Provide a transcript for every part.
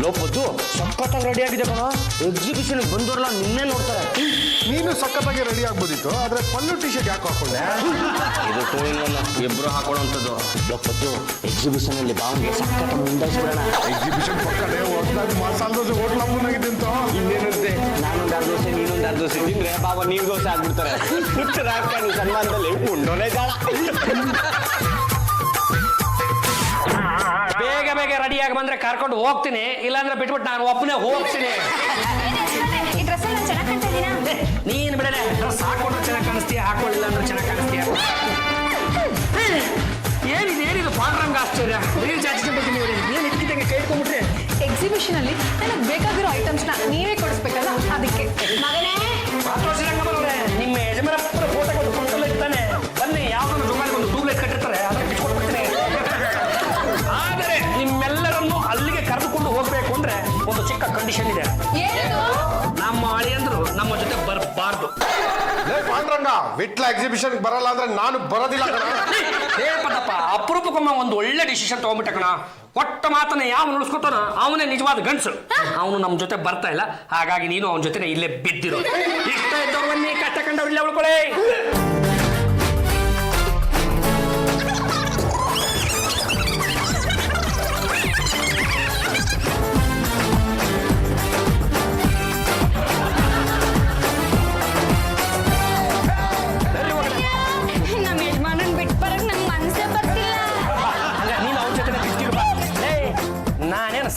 ಲೋಪದ್ದು ಸಖತ್ತಾಗಿ ರೆಡಿ ಆಗಿದೆ ಕಣ. ಎಕ್ಸಿಬಿಷನ್ ಬಂದವರಲ್ಲ ನಿನ್ನೆ ನೋಡ್ತಾರೆ. ನೀನು ಸಖತ್ತಾಗಿ ರೆಡಿ ಆಗ್ಬೋದಿತ್ತು, ಆದ್ರೆ ಪಲ್ಲು ಟಿ ಶರ್ಟ್ ಯಾಕೆ ಹಾಕೊಂಡೆ? ಇದು ಟೂ ಇನ್ ಒನ್, ಇಬ್ರು ಹಾಕೊಳ್ಳೋಂಥದ್ದು. ಲೋಪದ್ದು ಎಕ್ಸಿಬಿಷನ್ ಅಲ್ಲಿ ಬಾವನ್ಗೆ ಸಖತ್ತ ಮುಂದಾಯಿಸ್ಬಿಡೋಣ. ಎಕ್ಸಿಬಿಷನ್ ಪಕ್ಕಡೆ ಹೊಸದಾಗಿ ಮಸಾಲೆ ದೋಸೆ ಹೋಟ್ಲ ಮುಂದಾಗಿದೆ ಅಂತ. ಇನ್ನೇನಂತೆ, ನಾನೊಂದು 2 ದೋಸೆ ನೀನೊಂದು 2 ದೋಸೆ ತಿಂದ್ರೆ ಬಾಬಾ ನೀರು ದೋಸೆ ಆಗ್ಬಿಡ್ತಾರೆ. ಹುಚ್ಚರ ಹಾಕೊಂಡು ಸನ್ಮಾನದಲ್ಲಿ ಉಂಡೋನೇ ಜಾಳ. ಬೇಗ ಬೇಗ ರೆಡಿಯಾಗಿ ಬಂದ್ರೆ ಕರ್ಕೊಂಡು ಹೋಗ್ತೀನಿ, ಇಲ್ಲಾಂದ್ರೆ ಬಿಟ್ಬಿಟ್ಟು ನಾನು ಒಬ್ಬನೇ ಹೋಗ್ತೀನಿ. ನೀನ್ ಬಿಡಲೆ, ಡ್ರೆಸ್ ಹಾಕೊಂಡ್ರೆ ಚೆನ್ನಾಗಿ ಕಾಣಿಸ್ತೀಯ, ಹಾಕೊಳ್ಳಿಲ್ಲ ಅಂದ್ರೆ ಚೆನ್ನಾಗಿ ಕಾಣಿಸ್ತೀಯ. ಏನಿದು ಪಾಂಡ್ರಂಗ ಆಶ್ಚರ್ಯ. ನೀರು ಜಾಸ್ತಿ ಬರ್ತೀನಿ, ಏನು ಇದ್ದಂಗೆ ಕೈ ಇಟ್ಕೊಂಡ್ಬಿಟ್ರೆ. ಎಕ್ಸಿಬಿಷನ್ ಅಲ್ಲಿ ನನಗೆ ಬೇಕಾಗಿರೋ ಐಟಮ್ಸ್ನ ನೀವೇ ಕೊಡಿಸ್ಬೇಕಲ್ಲ, ಅದಕ್ಕೆ. ಮಗನೇ ನಿಮ್ಮ ಯಜಮಾನ ಫೋಟೋ ಕೊಂಡಲ್ಲ ಇರ್ತಾನೆ, ಬನ್ನಿ ಯಾವ್ದೊಂದು ದುಕಾನಿಗೆ ಒಂದು ಟ್ಯೂಬ್ಲೈಟ್ ಕಟ್ಟಿರ್ತಾರೆ, ಅದನ್ನ ಬಿಟ್ಕೊಡ್ಬಿಡ್ತೀನಿ. ಆದರೆ ನಿಮ್ಮೆಲ್ಲರನ್ನು ಅಲ್ಲಿಗೆ ಕರೆದುಕೊಂಡು ಹೋಗ್ಬೇಕು ಅಂದ್ರೆ ಒಂದು ಚಿಕ್ಕ ಕಂಡೀಷನ್ ಇದೆ. ನಮ್ಮ ಅಳಿಯಂದ್ರು ನಮ್ಮ ಜೊತೆ ಬರಬಾರ್ದು. ಪಾಂಡ್ರಂಗ, ವಿಟ್ಲ ಎಕ್ಸಿಬಿಷನ್ ಬರಲ್ಲ ಅಂದ್ರೆ ನಾನು ಬರೋದಿಲ್ಲ ಕಣ. ಪದಪ್ಪ, ಅಪರೂಪಕ್ಕೊಮ್ಮ ಒಂದು ಒಳ್ಳೆ ಡಿಸಿಷನ್ ತಗೊಂಡ್ಬಿಟ್ಟ ಕಣ. ಕೊಟ್ಟ ಮಾತನ್ನ ಯಾವ ಉಳಿಸ್ಕೊತಾನ ಅವನೇ ನಿಜವಾದ ಗಂಡಸು. ಅವನು ನಮ್ಮ ಜೊತೆ ಬರ್ತಾ ಇಲ್ಲ, ಹಾಗಾಗಿ ನೀನು ಅವನ ಜೊತೆ ಇಲ್ಲೇ ಬಿದ್ದಿರೋ. ಇಷ್ಟ ಇದ್ದವನ್ನೇ ಕಷ್ಟ ಕಂಡವ್ರು ಇಲ್ಲೇ ಉಳ್ಕೊಳ್ಳಿ.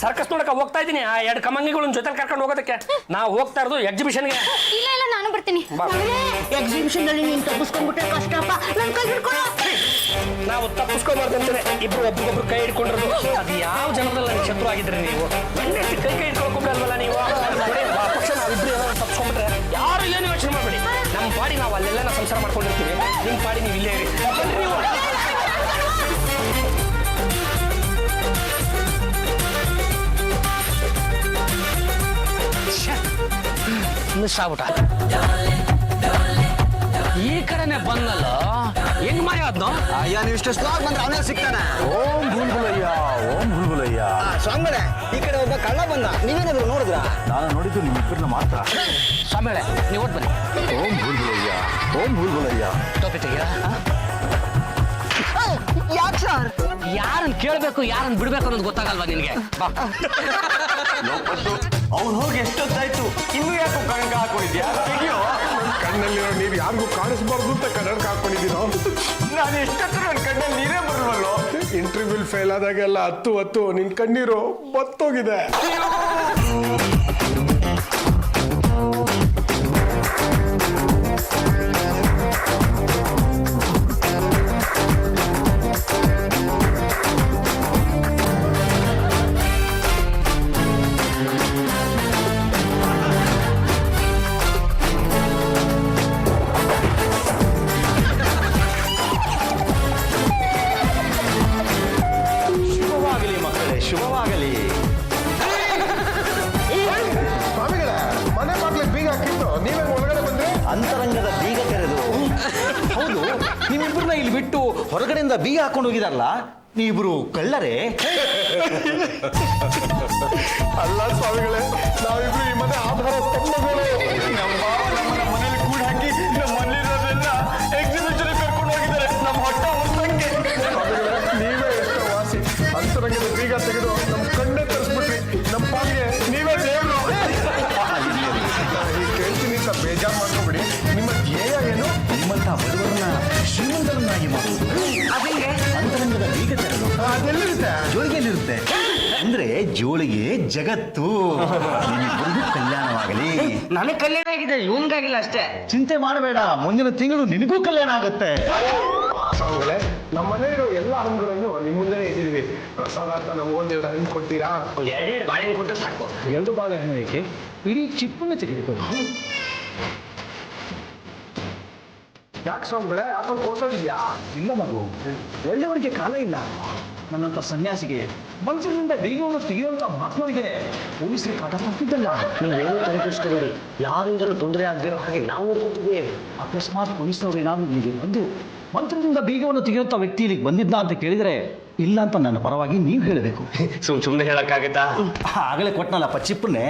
ಸರ್ಕಸ್ ನೋಡಕ ಹೋಗ್ತಾ ಇದ್ದೀನಿ, ಆ 2 ಕಮಂಗಿಗಳ ಜೊತೆ ಕರ್ಕೊಂಡು ಹೋಗೋದಕ್ಕೆ. ನಾವು ಹೋಗ್ತಾ ಇರೋದು ಎಕ್ಸಿಬಿಷನ್ಗೆ. ಇಲ್ಲ ನಾನು ಬರ್ತೀನಿ. ಎಕ್ಸಿಬಿಷನ್ ಅಲ್ಲಿ ನೀನು ತಪ್ಪಿಸ್ಕೊಂಡ್ಬಿಟ್ರೆ ಕಷ್ಟಪ್ಪ, ನನ್ನ ಕೈ ಹಿಡ್ಕೊ. ನಾವು ತಪ್ಪಿಸ್ಕೊಬಾರ್ದು ಅಂತಾನೆ ಇಬ್ರು ಒಬ್ರಿಗೊಬ್ರು ಕೈ ಹಿಡ್ಕೊಂಡಿರೋದು. ಅದು ಯಾವ ಜನದಲ್ಲಿ ನನಗೆ ಶತ್ರು ಆಗಿದ್ರೆ ನೀವು ಕೈ ಹಿಡ್ಕೊಳ್ಕೊಂಡ್ರಲ್ವಲ್ಲ ನೀವು. ಪಕ್ಷ ನಾವಿಬ್ರು ಏನಾದ್ರು ತಪ್ಪಿಸ್ಕೊಂಡ್ಬಿಟ್ರೆ ಯಾರು ಏನು ಯೋಚನೆ ಮಾಡಬೇಡಿ. ನಮ್ಮ ಪಾಡಿ ನಾವು ಅಲ್ಲೆಲ್ಲ ಸಂಸಾರ ಮಾಡ್ಕೊಂಡಿರ್ತೀವಿ, ನಿಮ್ಮ ಪಾಡಿ ನೀವು ಇಲ್ಲೇ ಇರಿ. ನೀವು ಮಿಸ್ ಆಗ್ಬಿಟ್ಟ. ಈ ಕಡೆನೆ ಬಂದಲ್ಲ, ಹೆಂಗ್ ಮಾರಿ ಆದ್ನು? ಅಯ್ಯ, ನೀವು ಇಷ್ಟು ಸ್ಲಾಗ್ ಬಂದ್ರೆ ಅವನೇ ಸಿಗ್ತಾನೆ. ಓಂ ಭೂಲ್ಭುಲಯ್ಯ, ಓಂ ಭೂಲ್ಭುಲಯ್ಯ. ಸ್ವಾಮಿಗಳೇ, ಈ ಕಡೆ ಒಬ್ಬ ಕಳ್ಳ ಬಂದ, ನೀವೇನಾದ್ರು ನೋಡಿದ್ರ? ನಾನು ನೋಡಿದ್ದು ನಿಮ್ಮಿಬ್ಬರನ್ನ ಮಾತ್ರ. ಸ್ವಾಮಿಗಳೇ, ನೀವು ಓದ್ ಬನ್ನಿ. ಓಂ ಭೂಲ್ಭುಲಯ್ಯ, ಓಂ ಭೂಲ್ಭುಲಯ್ಯ. ಟೋಪಿ ತೆಗಿಯ. ಯಾಕೆ ಸರ್? ಯಾರನ್ನ ಕೇಳ್ಬೇಕು ಯಾರನ್ನ ಬಿಡ್ಬೇಕು ಅನ್ನೋದು ಗೊತ್ತಾಗಲ್ವಾ ನಿನ್ಗೆ? ಅವ್ನು ಹೋಗಿ ಎಷ್ಟೊತ್ತಾಯ್ತು, ಇನ್ನೂ ಯಾಕೋ ಕಣಕ ಹಾಕೊಂಡಿದ್ಯಾ? ತೆಗಿಯೋ. ಕಣ್ಣಲ್ಲಿರೋ ನೀರು ಯಾರಿಗೂ ಕಾಣಿಸ್ಬಾರ್ದು ಅಂತ ಕನ್ನಡಕ ಹಾಕೊಂಡಿದ್ದೀನೋ. ನಾನು ಎಷ್ಟೊತ್ತರ ನನ್ನ ಕಣ್ಣಲ್ಲಿ ನೀರೇ ಬರಲ್ವಲ್ಲೋ. ಇಂಟರ್ವ್ಯೂ ಫೇಲ್ ಆದಾಗೆಲ್ಲ ಹತ್ತು ನಿನ್ ಕಣ್ಣೀರು ಬತ್ತೋಗಿದೆ. ಶುಭವಾಗಲಿ. ಸ್ವಾಮಿಗಳೇ, ಮನೆ ಬಾಗ್ಲಿಗೆ ಬೀಗ ಹಾಕಿತ್ತು, ನೀವೇ ಒಳಗಡೆ ಬಂದ್ರೆ? ಅಂತರಂಗದ ಬೀಗ ತೆರೆದು. ಹೌದು, ನೀವಿಬ್ರನ್ನ ಇಲ್ಲಿ ಬಿಟ್ಟು ಹೊರಗಡೆಯಿಂದ ಬೀಗ ಹಾಕೊಂಡು ಹೋಗಿದಾರಲ್ಲ, ನೀವಿಬ್ರು ಕಳ್ಳರೇ? ಅಲ್ಲ ಸ್ವಾಮಿಗಳೇ, ನಾವಿಬ್ರು ಈ ಮನೆ ಆಧಾರ ಸ್ತಂಭಗಳು. ನಮ್ಮನ್ನ ಮನೇಲಿ ಕೂಡ ಹಾಕಿ ನಮ್ಮ ಮನೇಲಿರೋದ್ರೆಲ್ಲ ಎಕ್ಸಿಬಿಷನ್ ಕರ್ಕೊಂಡು ಹೋಗಿದ್ದಾರೆ. ನಮ್ಮ ಹೊಟ್ಟೆ ಹೊರತಂಗೆ. ನೀವೇ ಎಷ್ಟೋ ವಾಸಿ. ಅಂತರಂಗದ ಬೀಗ ತೆಗೆದು ನಮ್ಮ ಕಣ್ಣೆ ತರಿಸ್ಬಿಟ್ರಿ. ನಮ್ಮ ಪಾಲಿಗೆ ನೀವೇ ದೇವರು. ಕೇಳ್ತೀನಿ ಅಂತ ಬೇಜಾರು ಮಾಡ್ಕೊಬಿಡಿ. ನಿಮ್ಮ ಧ್ಯೇಯ ಏನು? ನಿಮ್ಮಂತ ಬಡವರನ್ನ ಶ್ರೀಮಂತರನ್ನಾಗಿ ಮಾಡುವುದು. ಅದಂಗೆ ಅಂತರಂಗದ ಬೀಗ ತೆರೆದು ಅದೆಲ್ಲಿರುತ್ತೆ? ಜೋಳಿಗೆಯಲ್ಲಿರುತ್ತೆ. ಅಂದ್ರೆ ಜೋಳಿಗೆ ಜಗತ್ತು. ನಿಮ್ಮಿಬ್ಬರಿಗೂ ಕಲ್ಯಾಣವಾಗಲಿ. ನನಗೆ ಕಲ್ಯಾಣ ಆಗಿದೆ, ಇವನ್ಗಾಗಿಲ್ಲ ಅಷ್ಟೇ. ಚಿಂತೆ ಮಾಡಬೇಡ, ಮುಂದಿನ ತಿಂಗಳು ನಿನಗೂ ಕಲ್ಯಾಣ ಆಗುತ್ತೆ. ಸ್ವಾಮಿಗಳೇ, ನಮ್ಮ ಮನೆಯಲ್ಲಿರೋ ಎಲ್ಲ ಹಣ್ಣುಗಳನ್ನು ನಿಮ್ಮ ಮುಂದೆನೇ ಇಟ್ಟಿದ್ದೀವಿ. ಪ್ರಸಾದ ಅಂತ ನಮ್ಗೆ ಒಂದೆರಡು ಹಣ್ಣು ಕೊಡ್ತೀರಾ? 2 ಬಾಳೆಹಣ್ಣು ಕೊಟ್ಟರೆ ಸಾಕು. 2 ಬಾಳೆಹಣ್ಣು ಏಕೆ? ಇಡೀ ಚಿಪ್ಪನ್ನು ತೆಗೆದುಕೊಳ್ಳಿ. ಯಾಕೆ ಸ್ವಾಮಿಗಳೇ, ಯಾಕಂದ್ರೆ ಕೊಡ್ಸೋದಿದ್ಯಾ? ಇಲ್ಲ ಮಗು, ಒಳ್ಳೆಯವರಿಗೆ ಕಾಲ ಇಲ್ಲ. ನನ್ನಂತ ಸನ್ಯಾಸಿಗೆ ಮನುಷ್ಯರಿಂದ ಬೀಗವನ್ನು ತೆಗೆಯುವಂತ ಮಕ್ಕಳಿಗೆ ಪೊಲೀಸರಿಗೆ ಪಾಠ ಮಾಡ್ತಿದ್ದಲ್ಲ. ನೀವೇನು ತಲೆಕೆಡಿಸ್ಕೋಬೇಡಿ, ಯಾರಿಂದಲೂ ತೊಂದರೆ ಆಗದಿರೋ ಹಾಗೆ ನಾವು ಹೋಗಿದ್ದೇವೆ. ಅಕಸ್ಮಾತ್ ಪೊಲೀಸರು ಏನಾದ್ರು ಇಲ್ಲಿಗೆ ಬಂದು ಮಂತ್ರದಿಂದ ಬೀಗವನ್ನು ತೆಗೆಯುವಂತ ವ್ಯಕ್ತಿ ಇಲ್ಲಿಗೆ ಬಂದಿದ್ದ ಅಂತ ಕೇಳಿದ್ರೆ ಇಲ್ಲ ಅಂತ ನನ್ನ ಪರವಾಗಿ ನೀವು ಹೇಳಬೇಕು. ಸುಮ್ಮನೆ ಹೇಳಕ್ಕಾಗತ್ತಾ? ಆಗಲೇ ಕೊಟ್ಟನಲ್ಲಪ್ಪ ಚಿಪ್ಪನ್ನೇ.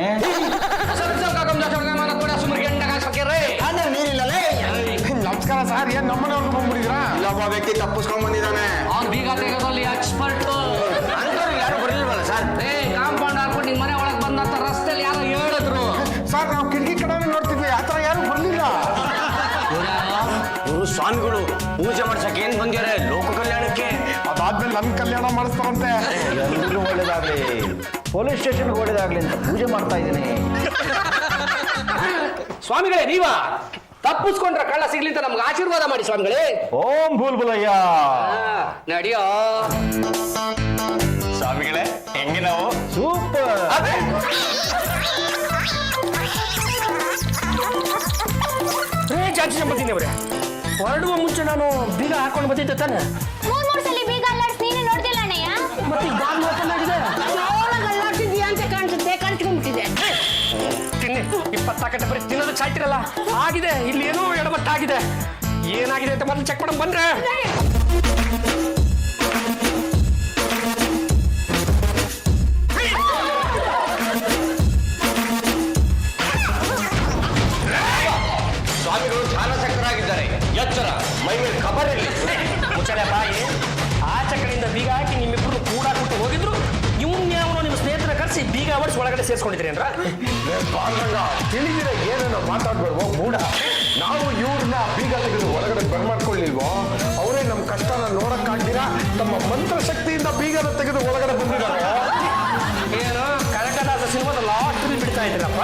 ನಮಸ್ಕಾರ ಸರ್, ಏನ್ ನಮ್ಮನವ್ರಿಗೆ ಬಂದ್ಬಿಟ್ಟಿದ್ರಾ? ಇಲ್ಲೊಬ್ಬ ವ್ಯಕ್ತಿ ತಪ್ಪಿಸ್ಕೊಂಡ್ ಬಂದಿದ್ದಾನೆ. ಅವ್ನು ಬೀಗ ತೆಗೆದಲ್ಲಿ ಎಕ್ಸ್ಪರ್ಟ್. ಯಾರು ಬರಲಿಲ್ವಲ್ಲ ಸರ್? ಕಾಂಪೌಂಡ್ ಹಾಕೊಂಡು ನಿಮ್ ಮನೆ ಒಳಗೆ ಬಂದಂತ ರಸ್ತೆಯಲ್ಲಿ ಯಾರೋ ಹೇಳಿದ್ರು. ಸರ್ ನಾವು ಕಿಟಕಿ ಕಡೆ ನೋಡ್ತಿದ್ವಿ, ಆ ಥರ ಯಾರು ಬರ್ಲಿಲ್ಲ. ಇವರು ಸ್ವಾಮಿಗಳು ಪೂಜೆ ಮಾಡ್ಸಕ್ಕೆ ಏನ್ ಬಂದ್ಯಾರೆ? ಲೋಕ ಕಲ್ಯಾಣಕ್ಕೆ. ಅದಾದ್ಮೇಲೆ ನನ್ ಕಲ್ಯಾಣ ಮಾಡಿಸ್ತಾರಂತೆ. ಎಲ್ರಿಗೂ ಒಳ್ಳೇದಾಗ್ಲಿ, ಪೊಲೀಸ್ ಸ್ಟೇಷನ್ಗೆ ಒಳ್ಳೇದಾಗ್ಲಿ ಅಂತ ಪೂಜೆ ಮಾಡ್ತಾ ಇದ್ದೀನಿ. ಸ್ವಾಮಿಗಳೇ ನೀವಾ? ತಪ್ಪಿಸ್ಕೊಂಡ್ರ ಕಳ್ಳ ಸಿಗ್ಲಿ ಅಂತ ನಮ್ಗೆ ಆಶೀರ್ವಾದ ಮಾಡಿ ಸ್ವಾಮಿಗಳೇ. ಓಂ ಬುಲ್ಬುಲಯ್ಯ. ನಡಿಯೋ ಸ್ವಾಮಿಗಳೇ ಹೆಂಗೆ ನಾವು? ಸೂಪರ್. ಜಾತಿ ಸಂಬಂಧಿನಿ ಅವರೇ, ಹೊರಡುವ ಮುಂಚೆ ನಾನು ಬೀಗ ಹಾಕೊಂಡು ಬಂದಿದ್ದೆ ತಾನೆ? ಮೂರ್ ಸಲ ಬೀಗ ಅಲ್ಲಾಡ್ಸಿ ನೀನೇ ನೋಡ್ತಿಲ್ಲ ಅಣ್ಣಯ್ಯ. ಮತ್ತೆ ಈಗ ಬಾಗಿಲು ಓಪನ್ ಆಗಿದೆ. ಅಲ್ಲಾಡ್ತಿದ್ಯಾ ಅಂತ ಕಾಣಿಸ್ಕೊಂಡ್ಬಿಟ್ಟಿದೆ. ತಿನ್ನಿ 20 ಗಂಟೆ ಬರೀ ತಿನ್ನೋದು ಚಾಯ್ತಿರಲ್ಲ. ಆಗಿದೆ, ಇಲ್ಲಿ ಏನೋ ಎಡಮಟ್ಟಾಗಿದೆ. ಏನಾಗಿದೆ ಅಂತ ಮೊದಲು ಚೆಕ್ ಮಾಡಕ್ ಬಂದ್ರೆ ಸ್ವಾಮಿಗಳು ಧ್ಯಾನಸಕ್ತರಾಗಿದ್ದಾರೆ. ಎಚ್ಚರ, ಮೈ ಮೇಲೆ ಖಬರ್ ಇರಲಿ. ಮುಚ್ಚಳೆ ಬಾಯಿ. ಆಚೆ ಕಡೆಯಿಂದ ಬೀಗ ಹಾಕಿ ನಿಮ್ಮಿಬ್ರು ಕೂಡ ಕೊಟ್ಟು ಹೋಗಿದ್ರು. ಇವ್ನ್ಯಾವನೋ ನಿಮ್ಮ ಸ್ನೇಹಿತರ ಕರೆಸಿ ಬೀಗ ಹೊಡಿಸಿ ಒಳಗಡೆ ಸೇರಿಸ್ಕೊಂಡಿದ್ರಿ ಅಂದ್ರ? ಪಾಂಡಂಗ ತಿಳಿದಿರ ಏನೇನೋ ಮಾತಾಡ್ಬೇಡ್ವೋ ಮೂಢ. ನಾವು ಇವ್ರನ್ನ ಬೀಗ ತೆಗೆದು ಒಳಗಡೆ ಬರ್ಮಾಡ್ಕೊಳ್ಳಿಲ್ವೋ? ಅವರೇ ನಮ್ಮ ಕಷ್ಟನ ನೋಡಕ್ಕಾಗ್ದಿರಾ ತಮ್ಮ ಮಂತ್ರ ಶಕ್ತಿಯಿಂದ ಬೀಗನ ತೆಗೆದು ಒಳಗಡೆ ಬಂದಿದ್ದಾರೆ. ಏನು ಕನಕದಾಸ ಸಿನಿಮಾದ ಲಾಸ್ಟ್ ಬಿಡ್ತಾ ಇದ್ದೀರಪ್ಪ?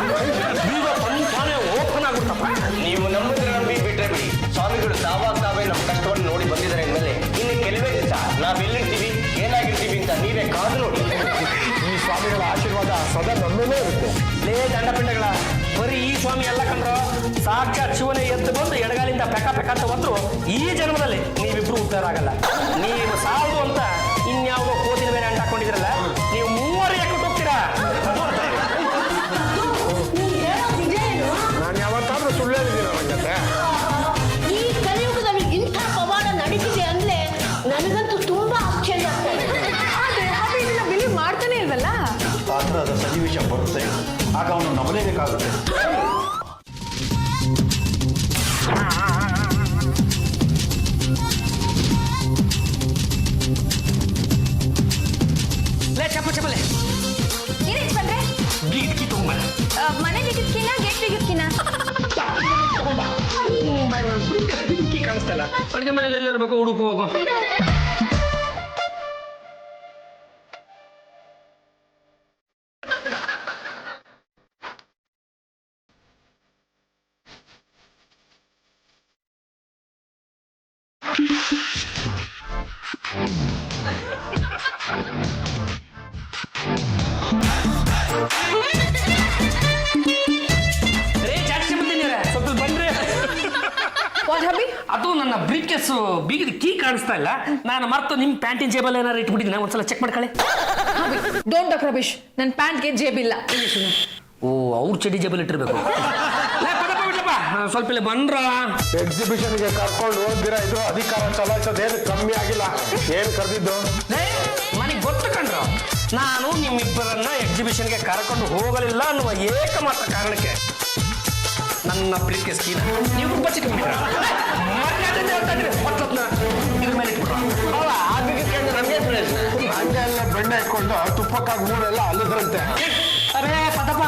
ಬೀಗ ತಾನೇ ಓಪನ್ ಆಗ್ಬಿಡ್ತಪ್ಪ. ನೀವು ನಂಬಿದ್ರೆ ನಂಬಿ, ಬಿಟ್ರೆ ಬಿಡಿ. ಸ್ವಾಮಿಗಳು ತಾವೇ ನಮ್ಮ ಕಷ್ಟವನ್ನು ನೋಡಿ ಬಂದಿದ್ದಾರೆ ಅಂದಮೇಲೆ ಇನ್ನು ಕೆಲವೇ ದಿವಸ ನಾವೆಲ್ಲಿರ್ತೀವಿ, ಏನಾಗಿರ್ತೀವಿ ಅಂತ ನೀವೇ ಕಾದು ನೋಡಿ. ಈ ಸ್ವಾಮಿಗಳ ಆಶೀರ್ವಾದ ಸದಾ ನಮ್ಮೇಲೆ ಇರುತ್ತೆ. ಲೇ ದಂಡಪಿಂಡಗಳ, ಬರೀ ಈ ಸ್ವಾಮಿ ಎಲ್ಲ ಕಂಡ್ರು ಸಾಕ್ಷಾತ್ ಶಿವನೇ ಎದ್ದು ಬಂದು ಎಡಗಾಲಿಂದ ಪೆಕ ಪೆಕ ಅಂತ ಬಂದ್ರು ಈ ಜನ್ಮದಲ್ಲಿ ನೀವಿಬ್ರು ಉದ್ಧಾರ ಆಗಲ್ಲ. ನೀವು ಸಾವುದು ಅಂತ ಇನ್ಯಾವುದೋ ಕೋತಿನ ಮೇಲೆ ಅಂಟ ಹಾಕೊಂಡಿದ್ರಲ್ಲ, ನೀವು ಮೂವರು ಯಾಕೆ ಹೋಗ್ತೀರಾ? ನಾನು ಯಾವತ್ತಾದ್ರೂ ಸುಳ್ಳು ಹೇಳಿದ್ದೀನ ನಂಗಂತೆ? ಈ ಕಲಿಯುಗದಲ್ಲಿ ಇಂಥ ಪವಾಡ ನಡೀತಿದೆ ಅಂದ್ರೆ ನನಗಂತೂ ತುಂಬಾ ಆಶ್ಚರ್ಯ ಆಗ್ತಾ ಇದೆ. ಆದ್ರೆ ಅದು ಇದನ್ನ ಬಿಲೀವ್ ಮಾಡ್ತಾನೆ ಇಲ್ವಲ್ಲ. ಆ ಥರದ ಸನ್ನಿವೇಶ ಬರುತ್ತೆ, ಆಗ ಅವನು ನಂಬಲೇಬೇಕಾಗುತ್ತೆ. ಲೇ ಚಪ್ಪಲೆ ಏನಿಟ್ ಬಂದ್ರೆ ಗೀಟ್ಕಿ ತಗೊಂಬಲ್ಲ. ಮನೆ ಬಿಗಿದ್ಕಿನ ಗೇಟ್ ಬಿಗಿದ್ಕಿನ? ಕಾಣಿಸ್ತಾ ಇಲ್ಲ. ಅಡುಗೆ ಮನೆಯಲ್ಲಿ ಎಲ್ಲಿರ್ಬೇಕು? ಹುಡುಕು ಹೋಗು. ಸ್ವಲ್ಪ ಬನ್ರಿ. ಅದು ನನ್ನ ಬ್ರೀಫ್ ಕೇಸು ಬೀಗದ ಕೀ ಕಾಣಿಸ್ತಾ ಇಲ್ಲ. ನಾನು ಮರ್ತು ನಿಮ್ಮ ಪ್ಯಾಂಟಿನ ಜೇಬಲ್ ಏನಾರು ಇಟ್ಬಿಟ್ಟಿದ್ದೀನಿ, ಒಂದ್ಸಲ ಚೆಕ್ ಮಾಡ್ಕೊಳ್ಳಿ. ಡೋಂಟ್ ಡಾಕ್ ರಬೀಶ್, ನನ್ನ ಪ್ಯಾಂಟ್ಗೆ ಜೇಬಿಲ್ಲ. ಓ, ಅವ್ರ ಚಡಿ ಜೇಬಲ್ ಇಟ್ಟಿರ್ಬೇಕು. ಸ್ವಲ್ಪ ಇಲ್ಲಿ ಬಂದ್ರ ಎಕ್ಸಿಬಿಷನ್ಗೆ ಕರ್ಕೊಂಡು ಹೋಗ್ದಿರಾ ಇದ್ರು ಅಧಿಕಾರ ಚಲಾಯಿಸೋದೇನು ಕಮ್ಮಿ ಆಗಿಲ್ಲ. ಏನು ಕರೆದಿದ್ದು? ನನಗೆ ಗೊತ್ತು ಕಂಡ್ರು, ನಾನು ನಿಮ್ಮಿಬ್ಬರನ್ನ ಎಕ್ಸಿಬಿಷನ್ಗೆ ಕರ್ಕೊಂಡು ಹೋಗಲಿಲ್ಲ ಅನ್ನುವ ಏಕಮಾತ್ರ ಕಾರಣಕ್ಕೆ ನನ್ನ ಬ್ರೀಫ್ ಕೇಸ್ ಕೀನ ನೀವು ಬಚ್ಚಿಟ್ಬಿಟ್ರ. ಮರ್ಯಾದೆಯಿಂದ ಹೇಳ್ತಾ ಇದ್ರಿ, ಹೊತ್ತನ್ನ ಇದ್ರ ಮೇಲೆ ಇಟ್ಬಿಟ್ರು. ನಮಗೆ ಪ್ರಯೋಜನ. ಹಂಗೆಲ್ಲ ಬೆಣ್ಣೆ ಇಟ್ಕೊಂಡು ತುಪ್ಪಕ್ಕಾಗಿ ಊರೆಲ್ಲ ಅಲ್ಲದ್ರಂತೆ. ಅರೇ ಪದಪ್ಪ,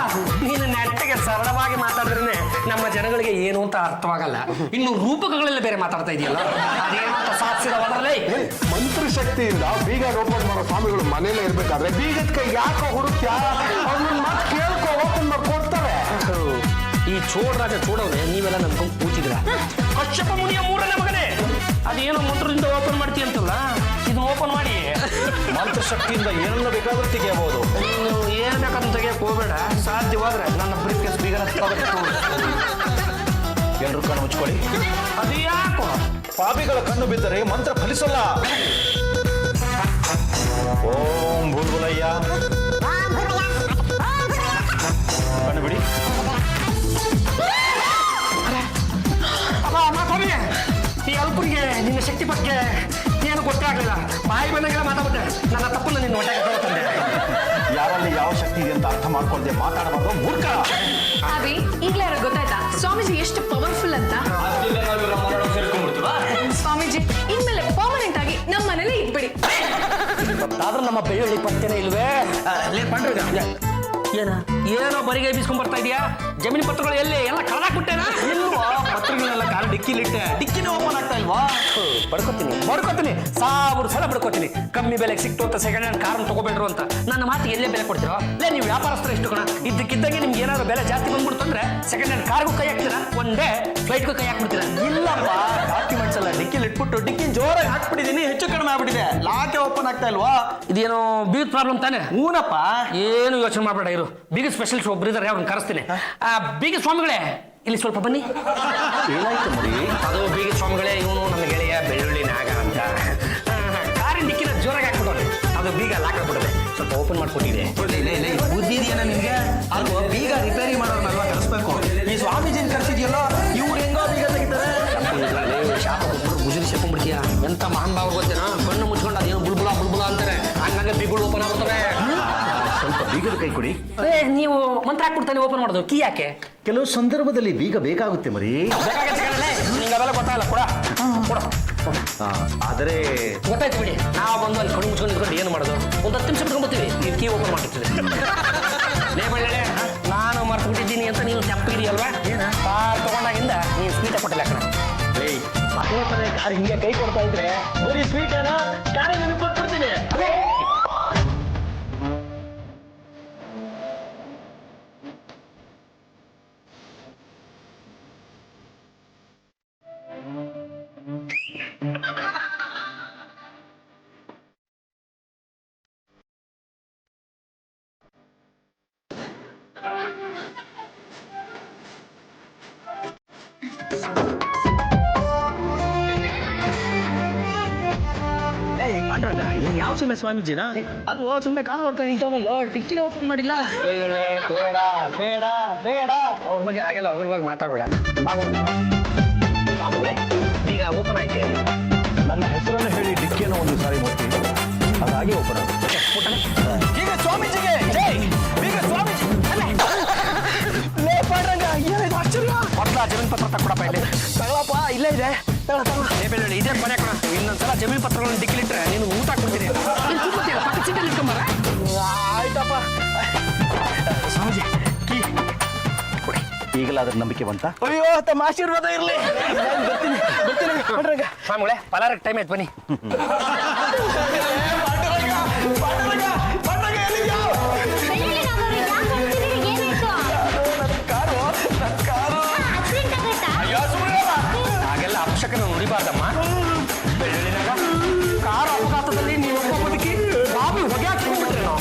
ನೀನು ನೆಟ್ಟಗೆ ಸರಳವಾಗಿ ಮಾತಾಡಿದ್ರೆ ನಮ್ಮ ಜನಗಳಿಗೆ ಏನು ಅಂತ ಅರ್ಥವಾಗಲ್ಲ. ಇನ್ನು ರೂಪಕಗಳೆಲ್ಲ ಬೇರೆ ಮಾತಾಡ್ತಾ ಇದೆಯಲ್ಲ, ಅದೇನು ಅಂತ ಸಾಧಿಸಿದ ಅದರಲ್ಲೇ ಮಂತ್ರ ಶಕ್ತಿಯಿಂದ ಬೀಗ ಓಪನ್ ಮಾಡೋ ಸ್ವಾಮಿಗಳು ಮನೇಲೆ ಇರ್ಬೇಕಾದ್ರೆ ಬೀಗದ ಕೈ ಯಾಕೋ ಹುಡುಕ್ಯಾ? ಅವ್ರನ್ನ ಮಾತು ಕೇಳ್ಕೊ, ಓಪನ್ ಮಾಡಿ ಕೊಡ್ತಾರೆ. ಈ ಚೋಡರಾಜ ಚೋಡವ್ರೆ ನೀವೆಲ್ಲ ನನ್ಕೊಂಡು ಕೂತಿದ್ರ. ಕಶ್ಯಪ ಮುನಿಯ 3ನೇ ಮಗನೇ, ಅದೇನೋ ಮಂತ್ರದಿಂದ ಓಪನ್ ಮಾಡ್ತೀಯ ಅಂತಲ್ಲ, ಇದು ಓಪನ್ ಮಾಡಿ. ಮಂತ್ರಶಕ್ತಿಯಿಂದ ಏನನ್ನ ಬೇಕಾದ್ರೂ ತೆಗೆಯಬಹುದು. ನೀವು ಏನ್ ಬೇಕಂತ ತೆಗಿಯಕ್ಕೆ ಹೋಗಬೇಡ. ಸಾಧ್ಯವಾದ್ರೆ ನನ್ನ ಬ್ರೀಫ್ ಕೇಸ್ ಬೀಗರ ಎಲ್ಲರೂ ಕಣ್ಣು ಮುಚ್ಕೊಳ್ಳಿ. ಅದು ಯಾಕೋ? ಪಾಪಿಗಳ ಕಣ್ಣು ಬಿದ್ದರೆ ಮಂತ್ರ ಫಲಿಸಲ್ಲ. ಓಂ ಬುಲ್ಬುಲಯ್ಯ. ಕಣ್ಣು ಬಿಡಿ. ಈ ಅಲ್ಪರಿಗೆ ನಿನ್ನ ಶಕ್ತಿ ಬಗ್ಗೆ ಏನು ಗೊತ್ತಾಗಲಿಲ್ಲ. ಬಾಯಿ ಬಂದಂಗೆಲ್ಲ ಮಾತಾಡ್ಬಿಟ್ಟೆ. ನನ್ನ ತಪ್ಪನ್ನು ನಿನ್ನ ಹೊಟ್ಟೆಗೆ ತಂದೆ. ಯಾರಲ್ಲಿ ಯಾವ ಶಕ್ತಿ ಇದೆ ಅಂತ ಅರ್ಥ ಮಾಡ್ಕೊಳ್ದೆ ಮಾತಾಡಬಾರ್ದು ಮೂರ್ಖ. ಅಭಿ ಈಗಲೇ ಯಾರು ಗೊತ್ತಾಯ್ತಾ ಸ್ವಾಮೀಜಿ ಎಷ್ಟು ಪವರ್ಫುಲ್ ಅಂತ? ಸ್ವಾಮೀಜಿ ಇನ್ಮೇಲೆ ಪರ್ಮನೆಂಟ್ ಆಗಿ ನಮ್ಮ ಮನೇಲಿ ಇದ್ಬಿಡಿ. ಆದ್ರೂ ನಮ್ಮ ಬೆಳ್ಳುಳ್ಳಿ ಪತ್ತೆನೇ ಇಲ್ವೇ? ಏನೋ ಬರಿಗೆ ಬೀಸ್ಕೊಂಡ್ ಬರ್ತಾ ಇದೀಯಾ? ಜಮೀನು ಪತ್ರಗಳು ಎಲ್ಲಿ ಎಲ್ಲ ಕಳ್ದಾಕ್ಬಿಟ್ಟೇನಾ? ಇಲ್ವಾ ಪತ್ರಗಳೆಲ್ಲ ಕಾರ್ ಡಿಕ್ಕಿಲಿಟ್ಟೆ, ಡಿಕ್ಕಿನೇ ಓಪನ್ ಆಗ್ತಾ ಇಲ್ವಾ? ಬಡ್ಕೋತೀನಿ 1000 ಸಲ ಬಡ್ಕೋತೀನಿ. ಕಮ್ಮಿ ಬೆಲೆಗೆ ಸಿಕ್ತು ಅಂತ ಸೆಕೆಂಡ್ ಹ್ಯಾಂಡ್ ಕಾರ್ ತಗೋಬೇಡ್ರು ಅಂತ. ನನ್ನ ಮಾತು ಎಲ್ಲೇ ಬೆಲೆ ಕೊಡ್ತೀರೋ? ಲೇ ನೀವು ವ್ಯಾಪಾರಸ್ಥರು ಎಷ್ಟು ಕಣ, ಇದ್ದಕ್ಕಿದ್ದಂಗೆ ನಿಮ್ಗೆ ಏನಾದ್ರು ಬೆಲೆ ಜಾಸ್ತಿ ಬಂದ್ಬಿಡ್ತು ಅಂದ್ರೆ ಸೆಕೆಂಡ್ ಹ್ಯಾಂಡ್ ಕಾರ್ಗೂ ಕೈ ಹಾಕ್ತೀರಾ, ಒಂದೇ ಫ್ಲೈಟ್ಗೂ ಕೈ ಹಾಕ್ಬಿಡ್ತೀರಾ. ಇಲ್ಲಪ್ಪ, ಡಾಕ್ಯುಮೆಂಟ್ಸ್ ಎಲ್ಲ ಡಿಕ್ಕಿಲಿ ಇಟ್ಬಿಟ್ಟು ಡಿಕ್ಕಿ ಜೋರಾಗಿ ಹಾಕ್ಬಿಟ್ಟಿದೀನಿ, ಹೆಚ್ಚು ಕಡಿಮೆ ಆಗ್ಬಿಟ್ಟಿದೆ. ಲಾಕೆ ಓಪನ್ ಆಗ್ತಾ ಇಲ್ವಾ? ಇದೇನೋ ಬೀಗ್ ಪ್ರಾಬ್ಲಮ್ ತಾನೆ? ಹೂನಪ್ಪ. ಏನು ಯೋಚನೆ ಮಾಡ್ಬೇಡ ಇರು, ಬೀಗ ಸ್ಪೆಷಲಿಸ್ಟ್ ಒಬ್ರು ಇದಾರೆ, ಅವ್ರನ್ನ ಕರೆಸ್ತೀನಿ. ಬೀಗ ಸ್ವಾಮಿಗಳೇ ಇಲ್ಲಿ ಸ್ವಲ್ಪ ಬನ್ನಿ. ಏನಾಯ್ತು ಮರಿ? ಅದು ಬೀಗ ಸ್ವಾಮಿಗಳೇ, ಇವನು ನನ್ನ ಗೆಳೆಯ ಬೆಳ್ಳುಳ್ಳಿ ನಾಗ ಅಂತ. ಕಾರಿನ ಡಿಕ್ಕಿನ ಜೋರಾಗಿ ಹಾಕ್ಬಿಡೋಣ, ಅದು ಬೀಗ ಲಾಕ್ ಆಗ್ಬಿಡುತ್ತೆ. ಸ್ವಲ್ಪ ಓಪನ್ ಮಾಡ್ಕೊಟ್ಟಿದೆ. ಬುದ್ಧಿ ಇದೆಯಾ ನಿಮ್ಗೆ? ಅದು ಬೀಗ ರಿಪೇರಿ ಮಾಡೋರ್ನೆಲ್ಲ ಕರೆಸ್ಬೇಕು. ಈ ಸ್ವಾಮೀಜಿನ ಕರ್ಸಿದ್ಯಲ್ಲ, ಇವ್ರು ಹೆಂಗೋ ಬೀಗ ತೆಗಿತಾರೆ. ಶಾಪ ಗುಜರಿ ಸೇರ್ಕೊಂಡ್ಬಿಡ್ತೀಯ. ಎಂತ ಮಹಾನ್ ಭಾವ ಗೊತ್ತೇನಾ? ಕಣ್ಣು ಮುಚ್ಕೊಂಡು ಅದೇನು ಬುಲ್ಬುಲ ಅಂತಾರೆ, ಹಂಗಾಗಿ ಬೀಗಳು ಓಪನ್ ಆಗ್ಬಿಡ್ತಾರೆ. ಸ್ವಲ್ಪ ಬೀಗದ ಕೈ ಕೊಡಿ. ನೀವು ಮಂತ್ರ ಹಾಕ್ಬಿಡ್ತಾನೆ ಓಪನ್ ಮಾಡೋದು, ಕೀ ಯಾಕೆ? ಕೆಲವು ಸಂದರ್ಭದಲ್ಲಿ ಬೀಗ ಬೇಕಾಗುತ್ತೆ ಮರಿ. ನಿಂಗೆ ಅವೆಲ್ಲ ಗೊತ್ತಾಗಲ್ಲ, ಕೊಡ. ಆದರೆ ಗೊತ್ತಾಯ್ತು ಬಿಡಿ, ನಾವು ಬಂದು ಅಲ್ಲಿ ಕಣ್ಣು ಮುಚ್ಕೊಂಡು ನಿಂತ್ಕೊಂಡು ಏನು ಮಾಡೋದು? ಒಂದು 10 ನಿಮಿಷ ಬಿಟ್ಕೊಂಡ್ಬರ್ತೀವಿ, ನೀವು ಕೀ ಓಪನ್ ಮಾಡಿರ್ತೀವಿ. ನಾನು ಮರ್ತು ಬಿಟ್ಟಿದ್ದೀನಿ ಅಂತ ನೀವು ತಪ್ಪಿದೆಯಲ್ವಾ? ಕಾರ್ ತಗೊಂಡಾಗಿಂದ ನೀವು ಸ್ವೀಟ ಕೊಟ್ಟಿಲ್ಲ ಕಣ. ಕಾರ್ ಹಿಂಗೆ ಕೈ ಕೊಡ್ತಾ ಇದ್ರೆ ಬರೀ ಸ್ವೀಟ್ ಏನೋ ಕಾರೇ ನಿಮಗೆ ಕೊಟ್ಬಿಡ್ತೀನಿ. ಯಾವ ಸುಮ್ಮನೆ ಸ್ವಾಮೀಜಿನ? ಅದು ಸುಮ್ಮನೆ ಕಾಲ ಹೊರ್ತಾ ನಿಂತವನಲ್ಲ, ಟಿಕ್ಕಿನ ಓಪನ್ ಮಾಡಿಲ್ಲ. ಬೇಡ ಅವ್ರ ಬಗ್ಗೆ ಹಾಗೆಲ್ಲ ಅವ್ರ ಬಗ್ಗೆ ಮಾತಾಡಬೇಡ. ಈಗ ಓಪನ್ ಆಯ್ತು. ನನ್ನ ಹೆಸರನ್ನು ಹೇಳಿ ಡಿಕ್ಕಿಯನ್ನು ಒಂದು ಸಾರಿ ಮುಟ್ಟಿ ಅದಾಗಿ ಓಪನ್ ಆಗುತ್ತೆ. ಈಗ ಸ್ವಾಮೀಜಿಗೆ ಈಗ ಸ್ವಾಮೀಜಿ ಆಶ್ಚರ್ಯ. ಮೊದಲ ಜಮೀನು ಪತ್ರ ತಗೊಳಪ್ಪ ಇಲ್ಲಿ. ತಗೊಳಪ್ಪ, ಇಲ್ಲೇ ಇದೆ. ಬೆಳ್ಳುಳ್ಳಿ ಇದೇ ಕೊನೆ ಕೊಡ. ಇನ್ನೊಂದ್ಸಲ ಜಮೀನು ಪತ್ರಗಳನ್ನು ಡಿಕ್ಕಿಲಿಟ್ರೆ ನೀನು ಊಟ ಹಾಕ್ಬಿಡ್ತೀನಿ. ಪಕ್ಕ ಚಿಂತೆ ಇಟ್ಕೊಂಬಾರ. ಆಯ್ತಪ್ಪ. ಸ್ವಾಮೀಜಿ ಈಗಲಾದ್ರೆ ನಂಬಿಕೆ ಬಂತ? ಅಯ್ಯೋ ತಮ್ಮ ಆಶೀರ್ವಾದ ಇರಲಿ. ಬರ್ತೀನಿ. ಸ್ವಾಮಿಗಳೇ ಪಲಾರಕ್ಕೆ ಟೈಮ್ ಆಯ್ತು, ಬನ್ನಿ. ಹಾಗೆಲ್ಲ ಅಪಶಕನ ನುಡಿಬಾರ್ದಮ್ಮ. ಬೆಳ್ಳುಳ್ಳಿನಾಗ ಕಾರು ಅಪಘಾತದಲ್ಲಿ ನೀವು ಒಬ್ಬ ಬದುಕಿ ಬಾಬಿ ಹೊಗೆ ಹಾಕ್ಕೊಂಡ್ಬಿಟ್ರೆ ನಾವು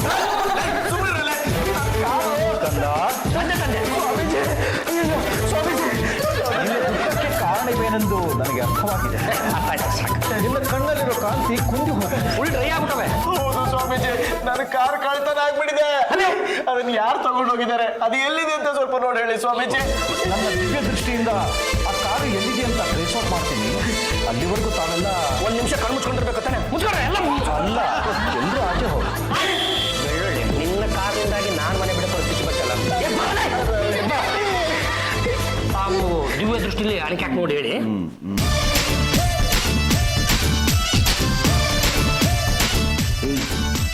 ಕಾರಣವೇನೆಂದು ನನಗೆ ಅರ್ಥವಾಗಿದೆ. ನಿನ್ನ ಕಣ್ಣಲ್ಲಿರೋ ಕಾಂತಿ ಕುಂದಿ ಹೋಗಿದೆ. ಫುಲ್ ಡ್ರೈ ಆಗ್ಬಿಟ್ಟವೆ. ಹೌದು ಸ್ವಾಮೀಜಿ, ನನ್ನ ಕಾರ್ ಕಳ್ತನ ಆಗ್ಬಿಟ್ಟಿದೆ. ಅದನ್ನ ಯಾರು ತಗೊಂಡು ಹೋಗಿದ್ದಾರೆ, ಅದು ಎಲ್ಲಿದೆ ಅಂತ ಸ್ವಲ್ಪ ನೋಡಿ ಹೇಳಿ ಸ್ವಾಮೀಜಿ. ನನ್ನ ದಿವ್ಯ ದೃಷ್ಟಿಯಿಂದ ಆ ಕಾರು ಎಲ್ಲಿದೆ ಅಂತ ಟ್ರೇಸ್ ಔಟ್ ಮಾಡ್ತೀನಿ. ಅಲ್ಲಿವರೆಗೂ ತಾವೆಲ್ಲ ಒಂದ್ ನಿಮಿಷ ಕಣ್ಣು ಮುಚ್ಕೊಂಡಿರ್ಬೇಕು ತಾನೆ? ಮುಚ್ಕೊಂಡ್ರೆ ಎಲ್ಲ ಅಲ್ಲ, ಎಲ್ಲರೂ ಆಚೆ ಹೋಗಿ. ಬೆಳ್ಳುಳ್ಳಿ ನಿನ್ನ ಕಾರಣದಿಂದಾಗಿ ನಾನು ಮನೆ ಬಿಡೋ ಪರಿಸ್ಥಿತಿ ಬರ್ತಲ್ಲ. ತಾವು ದಿವ್ಯ ದೃಷ್ಟಿಲಿ ಅಣಿಕೆ ಹಾಕಿ ನೋಡಿ ಹೇಳಿ.